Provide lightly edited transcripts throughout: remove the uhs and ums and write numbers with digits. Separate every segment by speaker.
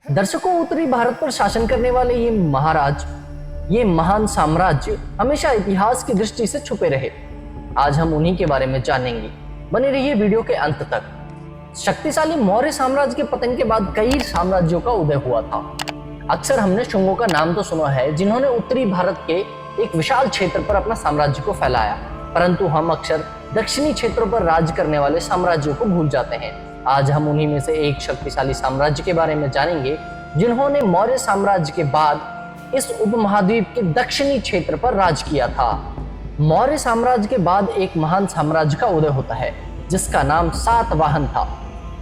Speaker 1: दर्शकों, उत्तरी भारत पर शासन करने वाले ये महाराज, ये महान साम्राज्य हमेशा इतिहास की दृष्टि से छुपे रहे। आज हम उन्हीं के बारे में जानेंगे। बने रहिए वीडियो के अंत तक। शक्तिशाली मौर्य साम्राज्य के पतन के बाद कई साम्राज्यों का उदय हुआ था। अक्सर हमने शुंगों का नाम तो सुना है, जिन्होंने उत्तरी भारत के एक विशाल क्षेत्र पर अपना साम्राज्य को फैलाया, परंतु हम अक्सर दक्षिणी क्षेत्रों पर राज करने वाले साम्राज्यों को भूल जाते हैं। आज हम उन्हीं में से एक शक्तिशाली साम्राज्य के बारे में जानेंगे, जिन्होंने मौर्य साम्राज्य के बाद इस उपमहाद्वीप के दक्षिणी क्षेत्र पर राज किया था। मौर्य साम्राज्य के बाद एक महान साम्राज्य का उदय होता है, जिसका नाम सातवाहन था।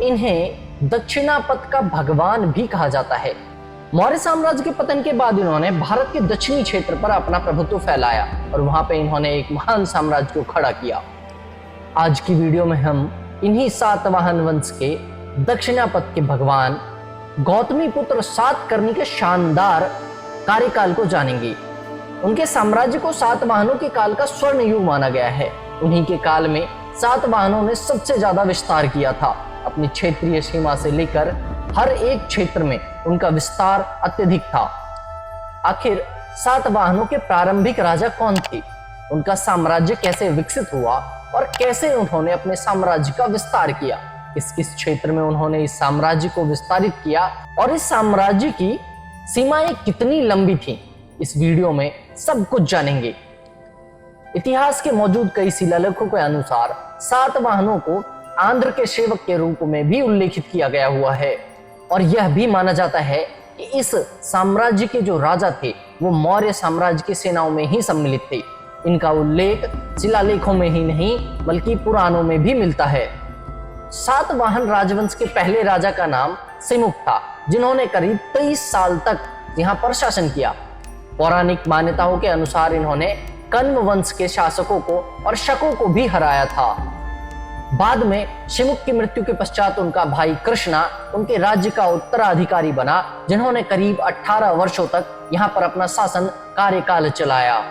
Speaker 1: इन्हें दक्षिणापथ का भगवान भी कहा जाता है। मौर्य साम्राज्य के पतन के बाद इन्होंने भारत के दक्षिणी क्षेत्र पर अपना प्रभुत्व फैलाया और वहां पे इन्होंने एक महान साम्राज्य को खड़ा किया। आज की वीडियो में हम इन्हीं सातवाहन वंश के दक्षिणापथ के भगवान गौतमी पुत्र सातकर्णी के शानदार कार्यकाल को जानेंगे। उनके साम्राज्य को सातवाहनों के काल का स्वर्ण युग माना गया है। उन्हीं के काल में सातवाहनों ने सबसे ज्यादा विस्तार किया था। अपनी क्षेत्रीय सीमा से लेकर हर एक क्षेत्र में उनका विस्तार अत्यधिक था। आखिर सातवाहनों के प्रारंभिक राजा कौन थे? उनका साम्राज्य कैसे विकसित हुआ और कैसे उन्होंने अपने साम्राज्य का विस्तार किया? किस किस क्षेत्र में उन्होंने इस साम्राज्य को विस्तारित किया और इस साम्राज्य की सीमाएं कितनी लंबी थीं? इस वीडियो में सब कुछ जानेंगे। इतिहास के मौजूद कई शिलालेखों के अनुसार सातवाहनों को आंध्र के सेवक के रूप में भी उल्लेखित किया गया हुआ है और यह भी माना जाता है कि इस साम्राज्य के जो राजा थे वो मौर्य साम्राज्य की सेनाओं में ही सम्मिलित थे। इनका उल्लेख शिलालेखों में ही नहीं बल्कि पुराणों में भी मिलता है। सातवाहन राजवंश के पहले राजा का नाम सिमुक था, जिन्होंने करीब 23 साल तक यहाँ पर शासन किया। पौराणिक मान्यताओं के अनुसार इन्होंने कण्व वंश के शासकों को और शकों को भी हराया था। बाद में शिमुक की मृत्यु के पश्चात उनका भाई कृष्णा उनके राज्य का उत्तराधिकारी बना, जिन्होंने करीब 18 वर्षों तक यहाँ पर अपना शासन कार्यकाल चलाया।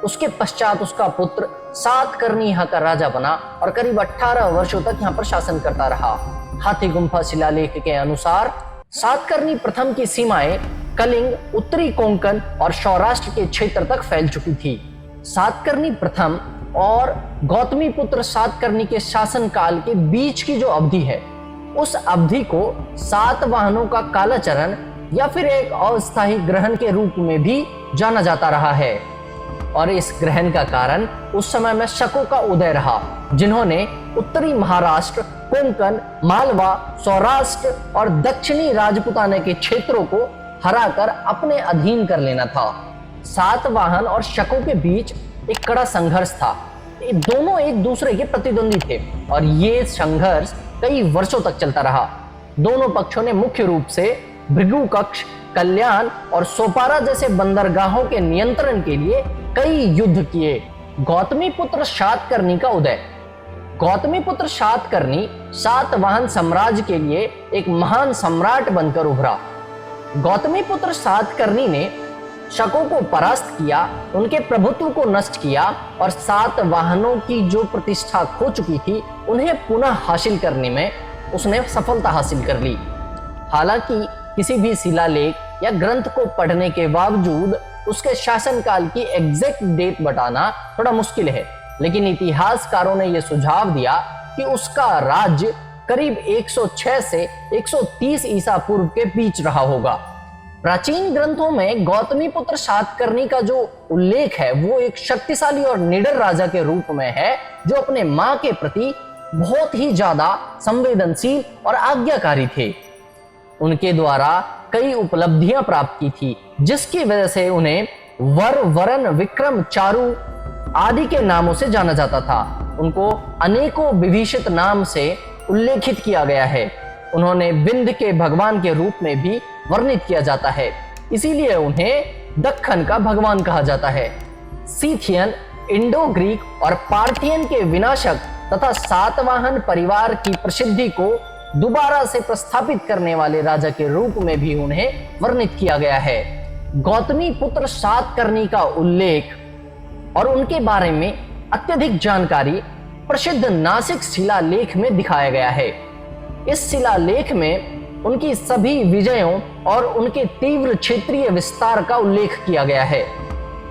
Speaker 1: उसके पश्चात उसका पुत्र सातकर्णी यहाँ का राजा बना और करीब 18 वर्षों तक यहाँ पर शासन करता रहा। हाथी गुम्फा शिलालेख के अनुसार सातकर्णी प्रथम की सीमाएं कलिंग, उत्तरी कोंकण और सौराष्ट्र के क्षेत्र तक फैल चुकी थी। सातकर्णी प्रथम और गौतमी पुत्र सातकर्णी के शासन काल के बीच की जो अवधि है, उस अवधि को सातवाहनों का कालाचरण या फिर एक अस्थायी ग्रहण के रूप में भी जाना जाता रहा है। और इस ग्रहण का कारण उस समय में शकों का उदय रहा, जिन्होंने उत्तरी महाराष्ट्र, कोंकण, मालवा, सौराष्ट्र और दक्षिणी राजपुताना के क्षेत्रों को हराकर अपने अधीन कर लेना था। सातवाहन और शकों के बीच एक कड़ा संघर्ष था। ये दोनों एक दूसरे के प्रतिद्वंदी थे और ये संघर्ष कई वर्षों तक चलता रहा। दोनों पक्षों ने मुख्य रूप से भृगुकक्ष, कल्याण और सोपारा जैसे बंदरगाहों के नियंत्रण के लिए कई युद्ध किए। गौतमी पुत्र सातकर्णी का उदय। गौतमी पुत्र सातकर्णी सातवाहन साम्राज्य के लिए एक महान सम्राट बनकर उभरा। गौतमी पुत्र सातकर्णी ने शकों को परास्त किया, उनके प्रभुत्व को नष्ट किया और सातवाहनों की जो प्रतिष्ठा खो चुकी थी उन्हें पुनः हासिल करने में उसने सफलता हासिल कर ली। हालांकि किसी भी शिलालेख या ग्रंथ को पढ़ने के बावजूद उसके शासनकाल की एग्जैक्ट डेट बताना थोड़ा मुश्किल है, लेकिन इतिहासकारों ने यह सुझाव दिया कि उसका राज्य करीब 106 से 130 ईसा पूर्व के बीच रहा होगा। प्राचीन ग्रंथों में गौतमी पुत्र सातकर्णी का जो उल्लेख है वो एक शक्तिशाली और निडर राजा के रूप में है, जो अपने मां के प्रति बहुत ही ज्यादा संवेदनशील और आज्ञाकारी थे। उनके द्वारा कई उपलब्धियां प्राप्त की थी, जिसकी वजह से उन्हें वर, वरन, विक्रम, चारु आदि के नामों से जाना जाता था। उनको अनेकों विभीषित नाम से उल्लेखित किया गया है। उन्होंने विंध्य के भगवान के रूप में भी वर्णित किया जाता है, इसीलिए उन्हें दक्खन का भगवान कहा जाता है। सीथियन, इंडो ग्रीक और पार्थियन के विनाशक तथा सातवाहन परिवार की प्रसिद्धि को दोबारा से प्रस्थापित करने वाले राजा के रूप में भी उन्हें वर्णित किया गया है। गौतमी पुत्र सातकर्णी का उल्लेख और उनके बारे में अत्यधिक जानकारी प्रसिद्ध नासिक शिलालेख में दिखाया गया है। इस शिलालेख में उनकी सभी विजयों और उनके तीव्र क्षेत्रीय विस्तार का उल्लेख किया गया है।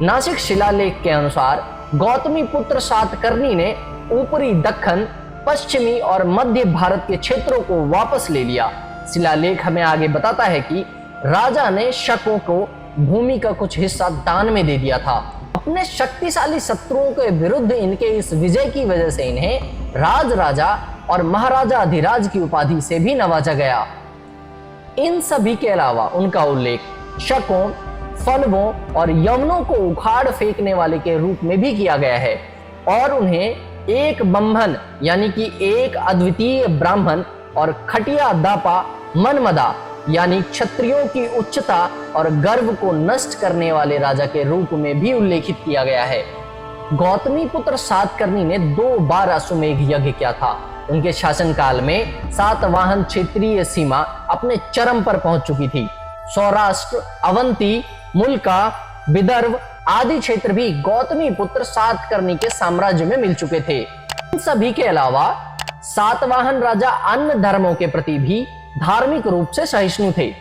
Speaker 1: नासिक शिलालेख के अनुसार गौतमीपुत्र सातकर्णी ने ऊपरी दक्कन, पश्चिमी और मध्य भारत के क्षेत्रों को वापस ले लिया। शिलालेख हमें आगे बताता है कि राजा ने शकों को भूमि का कुछ हिस्सा दान में दे दिया था। अपने शक्तिशाली शत्रुओं के विरुद्ध इनके इस विजय की वजह से इन्हें राज राजा और महाराजा अधिराज की उपाधि से भी नवाजा गया। इन सभी के अलावा उनका उल्लेख शकों, फलवों और यवनों को उखाड़ फेंकने वाले के रूप में भी किया गया है और उन्हें एक बम्भन यानी कि एक अद्वितीय ब्राह्मण और खटिया दापा मनमदा यानी क्षत्रियों की उच्चता और गर्व को नष्ट करने वाले राजा के रूप में भी उल्लेखित किया गया है। गौतमीपुत्र सातकर्णी ने 2 बार अश्वमेध यज्ञ किया था। उनके शासनकाल में सातवाहन क्षेत्रीय सीमा अपने चरम पर पहुंच चुकी थी। सौराष्ट्र, अवंती, मुल्का, विदर्भ आदि क्षेत्र भी गौतमीपुत्र सातकर्णी के साम्राज्य में मिल चुके थे। इन सभी के अलावा सातवाहन राजा अन्य धर्मों के प्रति भी धार्मिक रूप से सहिष्णु थे।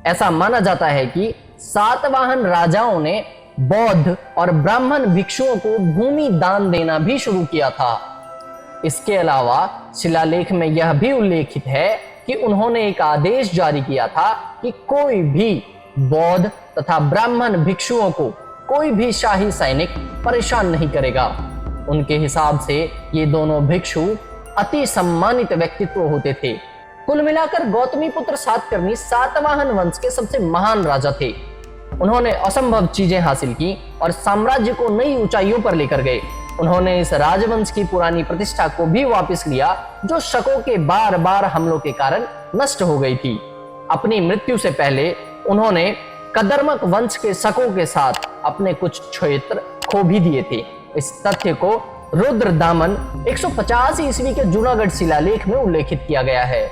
Speaker 1: ऐसा माना जाता है कि सातवाहन राजाओं ने बौद्ध और ब्राह्मण भिक्षुओं को भूमि दान देना भी शुरू किया था। इसके अलावा शिलालेख में यह भी उल्लेखित है कि उन्होंने एक आदेश जारी किया था कि कोई भी बौद्ध तथा ब्राह्मण भिक्षुओं को कोई भी शाही सैनिक परेशान नहीं करेगा। उनके हिसाब से ये दोनों भिक्षु अति सम्मानित व्यक्तित्व होते थे। कुल मिलाकर गौतमीपुत्र सातकर्णी सातवाहन वंश के सबसे महान राजा थे। उन्होंने असंभव चीजें हासिल की और साम्राज्य को नई ऊंचाइयों पर लेकर गए। उन्होंने इस राजवंश की पुरानी प्रतिष्ठा को भी वापस लिया जो शकों के बार बार हमलों के कारण नष्ट हो गई थी। अपनी मृत्यु से पहले उन्होंने कदर्मक वंश के शकों के साथ अपने कुछ क्षेत्र खो भी दिए थे। इस तथ्य को रुद्रदामन 150 ईस्वी के जूनागढ़ शिलालेख में उल्लेखित किया गया है।